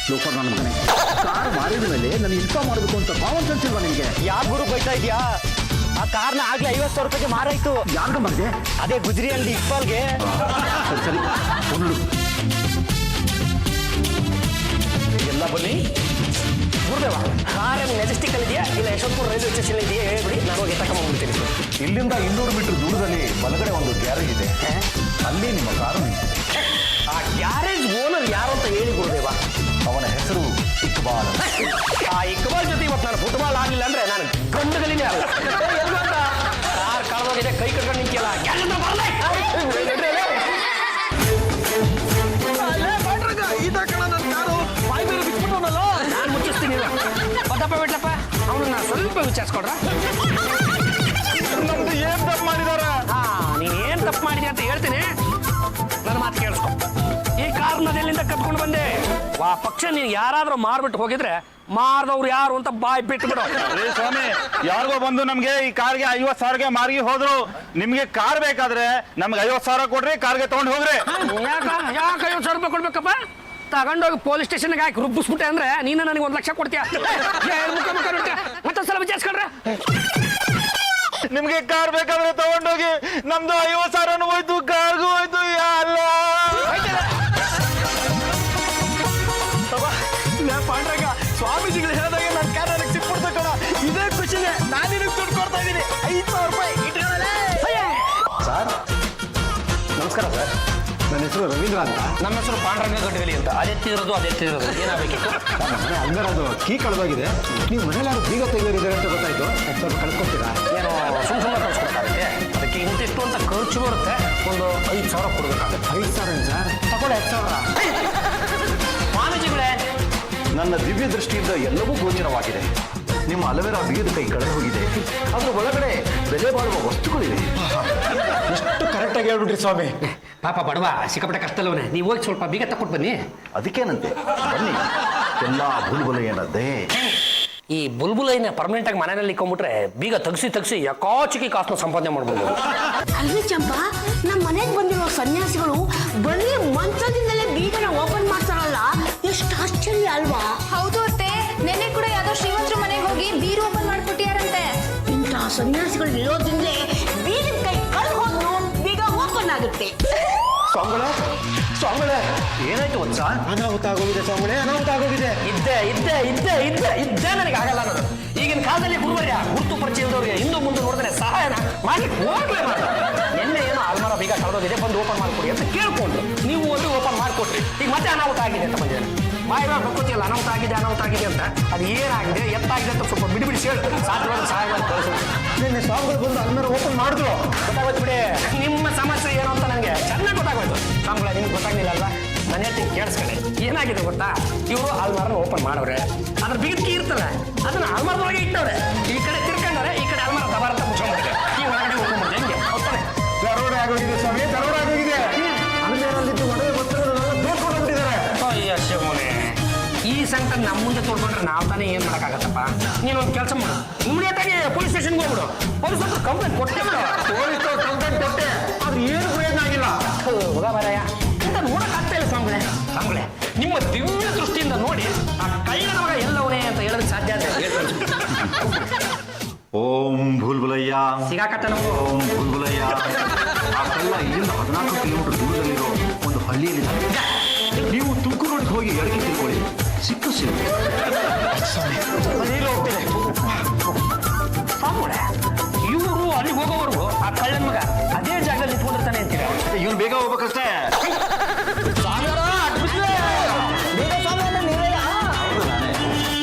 ಲೋಫರ್ ನನ್ನ ಮಗನೇ, ಕಾರ್ ಮಾರಿದ ಮೇಲೆ ನಾನು ಇನ್ಫಾರ್ಮ್ ಮಾಡಬೇಕು ಅಂತ ಕಾಮನ್ ಸೆನ್ಸ್ ಇಲ್ವಾ ನಿಮಗೆ? ಯಾವ ಗುರು ಬೈತಾ ಇದೆಯಾ? ಆ ಕಾರ್ನ ಆಗ್ಲೇ 50,000 ರೂಪಾಯಿಗೆ ಮಾರಾಯ್ತು. ಯಾರ್ಗ ಮಾಡಿದೆ? ಅದೇ ಗುಜರಿ ಅಂಗಡಿ ಇಕ್ಬಾಲ್ಗೆ. ಸರಿ ಒಂದು ಎಲ್ಲ ಬನ್ನಿ. ಗುರುದೇವ, ಕಾರ್ ಮೆಜೆಸ್ಟಿಕ್ ಅಲ್ಲಿ ಇದೆಯಾ ಇಲ್ಲ ಯಶವಂತಪುರ ರೈಲ್ವೆ ಸ್ಟೇಷನ್ ಇದೆಯಾ ಹೇಳ್ಬಿಡಿ, ನಾನು ಹೋಗಿ ತಗೊಂಡ್ಬಿಡ್ತೀನಿ. ಇಲ್ಲಿಂದ 200 ಮೀಟರ್ ದೂರದಲ್ಲಿ ಬಲಗಡೆ ಒಂದು ಗ್ಯಾರೇಜ್ ಇದೆ, ಅಲ್ಲಿ ನಿಮ್ಮ ಕಾರು ನಿಂತಿದೆ. ಆ ಗ್ಯಾರೇಜ್ ಓನರ್ ಯಾರು ಅಂತ ಹೇಳಿ ಗುರುದೇವ. ಅವನ ಹೆಸರು ಇಕ್ಬಾಲ್. ಆ ಇಕ್ಬಾಲ್ ಜೊತೆ ಇವತ್ತು ನಾನು ಫುಟ್ಬಾಲ್ ಆಗಲಿಲ್ಲ ಅಂದ್ರೆ ನಾನು ಗಂಡುಗಲಿನೇ ಅಲ್ಲ. ಕಾರ್ ಕಳೆದೋಗಿದೆ, ಕೈ ಕಟ್ಕೊಂಡು ನಿಂತಿಯಲ್ಲ, ನಾನು ಮುಚ್ಚಿಸ್ತೀನಿ. ಬದಪ್ಪ ಬಿಟ್ಲಪ್ಪ, ಅವನನ್ನ ಸ್ವಲ್ಪ ವಿಚಾರಿಸ್ಕೊಡ್ರ. ನಮ್ದು ಏನ್ ತಪ್ಪು ಮಾಡಿದಾರ? ನೀನ್ ಏನ್ ತಪ್ಪು ಮಾಡಿದ್ಯಾ ಅಂತ ಹೇಳ್ತೀನಿ, ನನ್ನ ಮಾತು ಕೇಳಿಸ್ಕೊ. ಈ ಕಾರಣದಲ್ಲಿಂದ ಕತ್ಕೊಂಡು ಬಂದೆ ವಾ ಪಕ್ಷ ನೀನು ಯಾರಾದ್ರೂ ಮಾರ್ಬಿಟ್ಟು ಹೋಗಿದ್ರೆ ಮಾರ್ದವ್ರು ಯಾರು ಅಂತ ಬಾಯ್ ಬಿಟ್ಟು ಬಿಡು. ಸ್ವಾಮಿ ಯಾರಿಗೋ ಬಂದು ನಮ್ಗೆ ಈ ಕಾರ್ಗೆ 50,000ಗೆ ಮಾರ್ಗಿ ಹೋದ್ರು. ನಿಮ್ಗೆ ಕಾರ್ ಬೇಕಾದ್ರೆ ನಮ್ಗೆ 50,000 ಕೊಡ್ರಿ, ಕಾರ್ಗೆ ತಗೊಂಡ್ ಹೋಗ್ರಿ. ಯಾಕೆ 50,000 ರೂಪಾಯಿ ಕೊಡ್ಬೇಕಪ್ಪ? ತಗೊಂಡೋಗಿ ಪೊಲೀಸ್ ಸ್ಟೇಷನ್ಗೆ ಹಾಕಿ ರುಬ್ಬಿಸ್ಬಿಟ್ಟೆ ಅಂದ್ರೆ ನೀನು ನನಗೆ 1 ಲಕ್ಷ ಕೊಡ್ತೀಯ. ಮತ್ತೊಂದ್ಸಲ ವಿಚಾರಿಸ್ಕೊಂಡ್ರೆ ನಿಮ್ಗೆ ಕಾರ್ ಬೇಕಾದ್ರೆ ತಗೊಂಡೋಗಿ, ನಮ್ದು 50,000 ಹೋಯ್ತು, ಕಾರ್ಗೂ ಹೋಯ್ತು. ಅಲ್ಲ ಪಾಂಡ್ರಂಗ, ಸ್ವಾಮೀಜಿಗಳು ಹೇಳಿದಾಗ ನನ್ನ ಕಾರ್ ನನಗೆ ಸಿಕ್ಬಿಡ್ತು ಕಣ. ಇದೇ ಖುಷಿಗೆ ನಾನು ನಿನಗೆ ದುಡ್ಡು ಕೊಡ್ತಾ ಇದ್ದೀನಿ. 5,000 ರೂಪಾಯಿ ಇಟ್ಕೊಳ್ಳಲೆ. ಸರ್ ನಮಸ್ಕಾರ ಸರ್, ನನ್ನ ಹೆಸರು ರವೀಂದ್ರ ಅಂತ. ನಮ್ಮ ಹೆಸರು ಪಾಂಡ್ರಂಗ ಗಡ್ಡಗಲಿ ಅಂತ. ಅದೆತ್ತಿರೋದು ಏನಾಗಬೇಕಿತ್ತು? ನಮ್ಮ ಮನೆ ಅಲ್ಮೇರದು ಕೀ ಕಳೆದೋಗಿದೆ. ನೀವು ಮನೇಲಾದ್ರು ಬೀಗ ತೆಗೆಯೋರಿದ್ದಾರೆ ಅಂತ ಗೊತ್ತಾಯ್ತು. ಸ್ವಲ್ಪ ಕಳ್ಸ್ಕೊಡ್ತೀರಾ? ಏನೋ ಸುಮ್ಮನೆ ಕಳ್ಸ್ಕೊಡ್ತಾಗುತ್ತೆ. ಅದಕ್ಕೆ ಇಂತಿಷ್ಟು ಅಂತ ಖರ್ಚು ಬರುತ್ತೆ. ಒಂದು 5,000 ಕೊಡ್ಬೇಕಾಗುತ್ತೆ. 5,000 ಸರ್? ತಗೊಳ್ಳಿ 10,000. ಸ್ವಾಮೀಜಿಗಳೇ, ನನ್ನ ದಿವ್ಯ ದೃಷ್ಟಿಯಿಂದ ಎಲ್ಲವೂ ಗೋಚರವಾಗಿದೆ. ನಿಮ್ಮ ಅಲವೇರಾ ಬೀಗದ ಕೈ ಕಳೆದು ಹೋಗಿದೆ. ಅದ್ರ ಒಳಗಡೆ ಬೆಲೆ ಬಾಳುವ ವಸ್ತುಗಳಿವೆ. ಎಷ್ಟು ಕರೆಕ್ಟಾಗಿ ಹೇಳ್ಬಿಟ್ರಿ ಸ್ವಾಮಿ. ಪಾಪ ಬಡವ ಸಿಕ್ಕಾಪಟ್ಟೆ ಕಷ್ಟದಲ್ಲವನೇ. ನೀವು ಹೋಗಿ ಸ್ವಲ್ಪ ಬೀಗ ತಕ್ಕೊಟ್ಟು ಬನ್ನಿ. ಅದಕ್ಕೇನಂತೆ, ಬನ್ನಿ. ಎಲ್ಲ ಬುಲ್ಬುಲ ಏನದ್ದೇ. ಈ ಬುಲ್ಬುಲೈನ ಪರ್ಮನೆಂಟ್ ಆಗಿ ಮನೆಯಲ್ಲಿ ಇಕ್ಕೊಂಡ್ಬಿಟ್ರೆ ಬೀಗ ತಗ್ಸಿ ಯಕಾಚಿಕಿ ಕಾಸನ್ನ ಸಂಪಾದನೆ ಮಾಡ್ಬೋದು. ಅಲ್ವೇ ಚಂಪಾ, ನಮ್ಮ ಮನೆಗೆ ಬಂದಿರೋ ಸನ್ಯಾಸಿಗಳು ಬರೀ ಮಂಚದಿಂದಲೇ ಬೀಗನ ಓಪನ್ ಮಾಡ್ತಾರಲ್ಲ, ಎಷ್ಟು ಆಶ್ಚರ್ಯ ಅಲ್ವಾ? ಹೌದು ಅತ್ತೆ, ನೆನ್ನೆ ಕೂಡ ಯಾವ್ದೋ ಶ್ರೀಮಂತರ ಮನೆಗೆ ಹೋಗಿ ಬೀರು ಓಪನ್ ಮಾಡ್ಕೊಟ್ಟಿಯಾರಂತೆ. ಇಂತಹ ಸನ್ಯಾಸಿಗಳು ಇರೋದ್ರಿಂದಲೇ ಬೀಗದ ಕೈ ಕಳೆದು ಹೋದ್ರು ಬೀಗ ಓಪನ್ ಆಗುತ್ತೆ. ಸ್ವಾಮಿಗಳೇ ಏನಾಯ್ತು ವತ್ಸ? ಅನಾಹುತ ಆಗೋಗಿದೆ ಸ್ವಾಮಿಗಳೇ, ಅನಾಹುತ ಆಗೋಗಿದೆ. ಇದ್ದೇ ನನಗೆ ಆಗಲ್ಲ ಅನ್ನೋದು. ಈಗಿನ ಕಾಲದಲ್ಲಿ ಗುರುವರ್ಯ ಗುರುತು ಪರಿಚಯ ಇದ್ದವ್ರಿಗೆ ಹಿಂದೂ ಮುಂದೆ ನೋಡಿದ್ರೆ ಸಹಾಯನ ಮಾಡ್ಲಿಕ್ಕೆ ಹೋಗ್ಲೇ ಮಾಡ. ನಿನ್ನೆ ಏನೋ ಅಲ್ಮಾರ ಬೀಗ ಕಳೆದೋಗಿದೆ, ಬಂದು ಓಪನ್ ಮಾಡ್ಕೊಡಿ ಅಂತ ಕೇಳ್ಕೊಂಡ್ರು. ನೀವು ಒಂದು ಓಪನ್ ಮಾಡ್ಕೊಟ್ರಿ. ಈಗ ಮತ್ತೆ ಅನಾಹುತ ಆಗಿದೆ ಅಂತ ಬಂದಿದ್ದಾರೆ. ಮಾಯವ ಗೊತ್ತಿಲ್ಲ ಅನಾಹುತ ಆಗಿದೆ ಅಂತ. ಅದು ಏನಾಗಿದೆ ಎತ್ತಾಗಿದೆ ಅಂತ ಸ್ವಲ್ಪ ಬಿಡಿ ಹೇಳು. ಸಾಧ್ಯವಾದ ಸಹಾಯ ಮಾಡಿ ಕಳಿಸೋಣ. ನಿನ್ನೆ ಸ್ವಾಮಿಗಳು ಬಂದು ಅಲ್ಮೇರ ಓಪನ್ ಮಾಡಿದ್ರು. ಗೊತ್ತಾಗೋಯ್ತು ಬಿಡಿ, ನಿಮ್ಮ ಸಮಸ್ಯೆ ಏನು ಅಂತ ನನಗೆ ಚೆನ್ನಾಗಿ ಗೊತ್ತಾಗೋಯ್ತು. ಸ್ವಾಮಿಗಳ ನಿಮ್ಗೆ ಗೊತ್ತಾಗ್ಲಿಲ್ಲ ಅಲ್ವಾ? ನನ್ನ ಹೇಳ್ತೀನಿ ಕೇಳಿಸ್ಕೊಳ್ಳಿ. ಏನಾಗಿದೆ ಗೊತ್ತಾ, ಇವರು ಅಲ್ಮಾರನ ಓಪನ್ ಮಾಡವ್ರೆ. ಅದ್ರ ಬಿಗಿದ್ಕಿ ಇರ್ತಲ್ಲ, ಅದನ್ನ ಅಲ್ಮಾರದೊಳಗೆ ಇಟ್ಟವ್ರೆ. ಈ ಕಡೆ ತಿರ್ಕೊಂಡವ್ರೆ, ಈ ಕಡೆ ಅಲ್ಮಾರ ದಬಾರ ಅಂತ ಮುಚ್ಕೊಂಡ್ಬಿಟ್ಟೆ. ಈ ಒಳಗಡೆ ಓಪನ್ ಮಾಡಿ ಹೆಂಗೆ ಹೋಗ್ತಾನೆ. ದರೋಡೆ ಆಗೋಗಿದೆ ಸ್ವಾಮಿ, ದರೋಡೆ ಆಗೋಗಿದೆ. ಅಲ್ಮೇರಲ್ಲಿದ್ದು ಒಡವೆ ವಸ್ತುಗಳನ್ನೆಲ್ಲ ತೋರ್ಕೊಂಡೋಗ್ಬಿಟ್ಟಿದ್ದಾರೆ. ಅಯ್ಯ ಶಿವನೇ, ಈ ಸಂಕಟ ನಮ್ಮ ಮುಂದೆ ತೋಡ್ಕೊಂಡ್ರೆ ನಾವು ತಾನೇ ಏನ್ ಮಾಡಕ್ಕಾಗತ್ತಪ್ಪ. ನೀನೊಂದು ಕೆಲಸ ಮಾಡು, ಇಮಿಡಿಯೇಟ್ ಆಗಿ ಪೊಲೀಸ್ ಸ್ಟೇಷನ್ಗೆ ಹೋಗ್ಬಿಡು. ಪೊಲೀಸ್ ಹತ್ರ ಕಂಪ್ಲೇಂಟ್ ಕೊಟ್ಟೆ ಬಿಡು. ಪೊಲೀಸ್ ಕಂಪ್ಲೇಂಟ್ ಕೊಟ್ಟೆ, ಆದ್ರೆ ಏನು ಪ್ರಯೋಜನ ಆಗಿಲ್ಲ. ಹೋಗ ಬರಯ್ಯ ಅಂತ ನೋಡಕ್ಕಾಗ್ತಾ ಇಲ್ಲ ಸ್ವಾಮಿಗಳೇ. ನಿಮ್ಮ ದಿವ್ಯ ದೃಷ್ಟಿಯಿಂದ ನೋಡಿ ಆ ಕೈನ ಮಗ ಎಲ್ಲವನೇ ಅಂತ ಹೇಳೋದಕ್ಕೆ ಸಾಧ್ಯ ಅಂತ ಓಂ ಭೂಲ್ಬುಲಯ್ಯ. ಸಿಗಾಕತ್ತ ನಾವು. ಓಂ ಭೂಲ್ಬುಲಯ್ಯ. ಆ ಕಳ್ಳ ಇಲ್ಲಿಂದ 14 ಕಿಲೋಮೀಟರ್ ದೂರದಲ್ಲಿರೋ ಒಂದು ಹಳ್ಳಿಯಲ್ಲಿ. ನೀವು ತುಮಕೂರಿಗೆ ಹೋಗಿ ಎಡಕ್ಕೆ ತಿಳ್ಕೊಳ್ಳಿ, ಸಿಕ್ಕು ಸ್ವಾಮಿಗಳೇ, ಇವರು ಅಲ್ಲಿಗೆ ಹೋಗೋವರೆಗೂ ಆ ಕಳ್ಳನ ಮಗ ಅದೇ ಜಾಗದಲ್ಲಿ ನಿಂತ್ಕೊಂಡಿರ್ತಾನೆ ಅಂತೀರ. ಇವನು ಬೇಗ ಹೋಗ್ಬೇಕಷ್ಟೇ.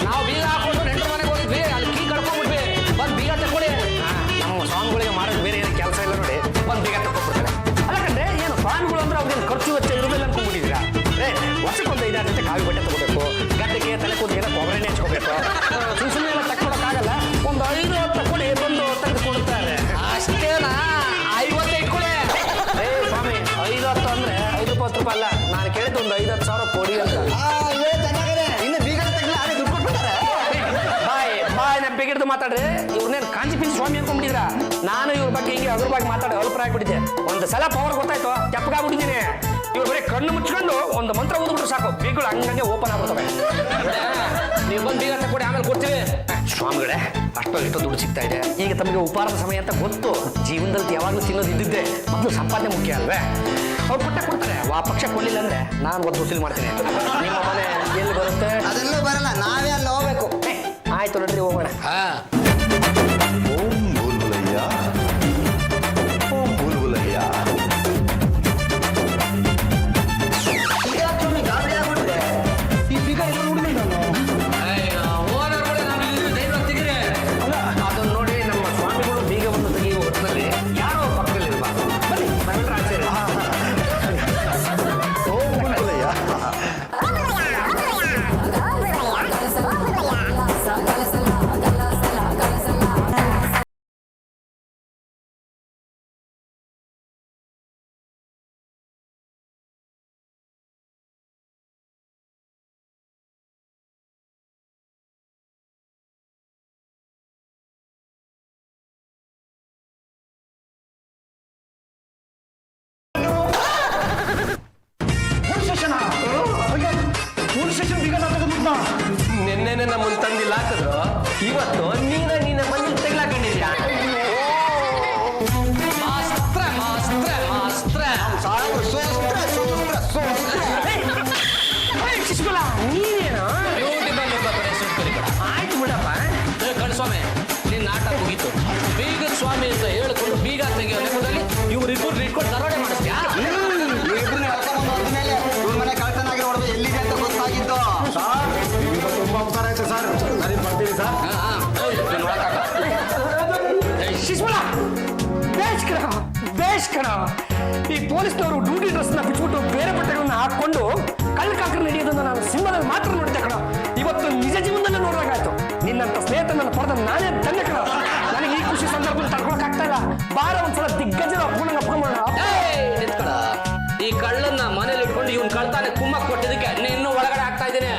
ನಾವು ಬೀಗ ಹಾಕೊಂಡು ನೆಂಟರ ಮನೆಗೆ ಹೋಗಿದ್ವಿ, ಅಲ್ಲಿ ಕೀ ಕಳ್ಕೊಂಡ್ಬಿಟ್ವಿ. ಬಂದು ಬೀಗ ತಗೊಳ್ಳಿ. ನಮ್ಮ ಸ್ವಾಮಿಗಳಿಗೆ ಮಾಡೋದು ಬೇರೆ ಏನು ಕೆಲಸ ಇಲ್ಲ ನೋಡಿ, ಒಂದು ಬೇಗ ತಗೊಂಡ್ಬಿಡ್ತಾರೆ. ಅಲ್ಲಕಂದ್ರೆ ಏನು ಸ್ವಾಮಿಗಳು ಅಂದ್ರೆ ಅವ್ರಿಗೆ ಖರ್ಚು ವೆಚ್ಚ ಇರೋದಿಲ್ಲ ಅನ್ಕೊಂಡ್ಬಿಟ್ಟಿದ್ದೀರಾ? ವರ್ಷಕ್ಕೊಂದು 5-6 ಜೊತೆ ಕಾವಿ ಬಟ್ಟೆ ತಗೋಬೇಕು, ಗಡ್ಡೆಗೆ ತಲೆ ಕೂದಲಿಗೆ ಕೊಬ್ಬರಿನೇ ಹಚ್ಕೋಬೇಕು. ಸುಮ್ಮನೆ ಎಲ್ಲ ತಕ್ಕೊಳಕ್ಕಾಗಲ್ಲ. ಒಂದು 5-10 ತಗೊಳ್ಳಿ, ಬಂದು ತೆಗೆದುಕೊಡ್ತಾರೆ. ಅಷ್ಟೇನಾ? 50 ಇಟ್ಕೊಳ್ಳಿ. ಸ್ವಾಮಿ 5-10 ಅಂದ್ರೆ 5-10 ರೂಪಾಯಿ ಅಲ್ಲ, ನಾನು ಕೇಳಿದ್ದು ಒಂದು 5-10 ಸಾವಿರ ಕೊಡಿ ಅಂತ. ಇನ್ನು ಬೀಗ ತೆಗ್ಲಿ, ಆದ್ರೆ ದುಡ್ಡು ಕೊಟ್ಬಿಡ್ತಾರೆ. ಬಾಯ್ ನೆಪ್ಪಿಗಿಡ್ದು ಮಾತಾಡ್ರಿ. ಇವ್ರನ್ನೇನು ಕಾಂಚಿ ಪಿಂಚಿ ಸ್ವಾಮಿ ಅನ್ಕೊಂಡ್ಬಿಟ್ಟಿದ್ರ? ನಾನು ಇವ್ರ ಬಗ್ಗೆ ಹಿಂಗೆ ಅದ್ರ ಬಗ್ಗೆ ಮಾತಾಡಿ ಅಲ್ಪರಾಗ್ಬಿಟ್ಟಿದ್ದೆ. ಒಂದು ಸಲ ಪವರ್ ಗೊತ್ತಾಯ್ತು, ತೆಪ್ಪಗಾಗ್ಬಿಟ್ಟಿದ್ದೀನಿ. ಇವ್ರು ಬರೀ ಕಣ್ಣು ಮುಚ್ಕೊಂಡು ಒಂದು ಮಂತ್ರ ಓದ್ಬಿಟ್ರೆ ಸಾಕು, ಬೀಗಳು ಹಂಗಂಗೆ ಓಪನ್ ಆಗ್ಬಿಡ್ತವೆ. ನೀವು ಬಂದು ಬೀಗ ತಗೊಳ್ಳಿ, ಆಮೇಲೆ ಕೊಡ್ತೀವಿ. ಸ್ವಾಮಿಗಳೇ, ಅಷ್ಟೋ ಇಷ್ಟೋ ದುಡ್ಡು ಸಿಗ್ತಾ ಇದೆ. ಈಗ ತಮಗೆ ಉಪಹಾರದ ಸಮಯ ಅಂತ ಗೊತ್ತು. ಜೀವನದಲ್ಲಿ ಯಾವಾಗಲೂ ತಿನ್ನೋದು ಇದ್ದಿದ್ದೆ, ಮೊದಲು ಸಂಪಾದನೆ ಮುಖ್ಯ ಅಲ್ವೇ? ಅವ್ರು ಕೊಡ್ತಾರೆ. ಆ ಪಕ್ಷ ಕೊಡ್ಲಿಲ್ಲ ಅಂದ್ರೆ ನಾನು ಒಂದು ವಸೂಲಿ ಮಾಡ್ತೀನಿ. ನಿಮ್ಮ ಮನೆ ಎಲ್ಲಿ ಬರುತ್ತೆ? ಅದೆಲ್ಲೂ ಬರಲ್ಲ, ನಾವೇ ಅಲ್ಲಿ ಹೋಗ್ಬೇಕು. ಆಯ್ತು ನೋಡ್ರಿ, ಹೋಗೋಣ. ಓಂ ಭೂಲ್ಬುಲಯ್ಯ. ಓಂ ಭೂಲ್ಬುಲಯ್ಯ. ಗಾಬರಿ ಆಗ್ಬಿಟ್ಟಿದೆ. ಈ ಬೀಗ ಎಲ್ಲ ನೋಡಿದೆ ನಾನು. ಅದನ್ನು ನೋಡಿ ನಮ್ಮ ಸ್ವಾಮಿಗಳು ಬೀಗವನ್ನು ತೆಗೆಯುವ ಹೊತ್ತಿನಲ್ಲಿ ಯಾರೋ ಪಕ್ಕದಲ್ಲಿಲ್ವಾ? ಬನ್ನಿ ನಾವೆಲ್ಲರೂ ಆಚೆ ಇರೋಣ. ಓಂ ಭೂಲ್ಬುಲಯ್ಯ. ಸಲ ಸ್ಟೇಷನ್ ಬೀಗನ ತೆಗೆದ್ಬಿಟ್ಟ. ನಿನ್ನೆನೆ ನಮ್ಮನ್ನ ತಂದಿಲ್ಲ ಹಾಕಿದ್ರು, ಇವತ್ತು ನೀನ ಬಂದು ತೆಗ್ಲಾಕೊಂಡಿದ್ಯಾ? ಮಾಸ್ತ್ರ ಮಾಸ್ತ್ರ ಮಾಸ್ತ್ರ ಶಿಶುಕುಲ ನೀನೇನು? ಬ್ಯೂಟಿಫುಲ್ ಒಬ್ಬ ಸುಟ್ಕರಿ ಕಡ. ಆಯ್ತು ಬಿಡಪ್ಪ. ಕಣ್ಸ್ವಾಮಿ ನಿನ್ನ ಆಟ ಮುಗೀತು. ಬೀಗದ ಸ್ವಾಮಿ ಅಂತ ಹೇಳ್ಕೊಂಡು ಬೀಗ ತೆಗೆಯೋ ನೆಪದಲ್ಲಿ ಇವ್ರಿಬ್ಬರು ಇಟ್ಕೊಂಡು ದರೋಡೆ ಮಾಡಿಸ್ತೀಯಾ? ಮನೆ ಕಳ್ತನ ಆಗಿ ನೋಡಿದ್ರೆ ಎಲ್ಲಿದೆ ಅಂತ ಗೊತ್ತಾಗಿದ್ದು. ತುಂಬಾ ಉಪಕಾರ ಆಯ್ತು ಸರ್. ನಾನು ಬರ್ತೀನಿ ಸರ್. ಶಿಶುಕುಲ ಬೇಷ್ ಕಣ. ಈ ಪೊಲೀಸ್ನವರು ಡ್ಯೂಟಿ ಡ್ರೆಸ್ನ ಬಿಟ್ಬಿಟ್ಟು ಬೇರೆ ಬಟ್ಟೆಗಳನ್ನ ಹಾಕೊಂಡು ಕಳ್ಳಕಾಕರು ನಡೆಯೋದನ್ನ ನಾನು ಸಿನಿಮಾದಲ್ಲಿ ಮಾತ್ರ ನೋಡಿದ್ದೆ ಕಣ. ಇವತ್ತು ನಿಜ ಜೀವನದಲ್ಲೇ ನೋಡಿದಾಗಾಯ್ತು. ನಿನ್ನಂತ ಸ್ನೇಹಿತನನ್ನು ಪಡೆದ ನಾನೇ ಧನ್ಯ ಕಣ. ನನಗೆ ಈ ಖುಷಿ ಸಂದರ್ಭದಲ್ಲಿ ತಡ್ಕೊಳಕ್ ಆಗ್ತಾ ಇಲ್ಲ. ಬಾರ ಒಂದ್ಸಲ ದಿಗ್ಗಜರ ಪೂರ್ಣ ಅಪ್ಕೊಂಬೋಣ. ನಿಂತ್ಕಡ. ಈ ಕಳ್ಳನ್ನ ಮನೇಲಿ ಇಟ್ಕೊಂಡು ಇವ್ನ ಕಳ್ತಾನೆ ಕುಮ್ಮಕ್ ಕೊಟ್ಟಿದ್ದಕ್ಕೆ ನೀನು ಒಳಗಡೆ ಆಗ್ತಾ ಇದ್ದೀನಿ.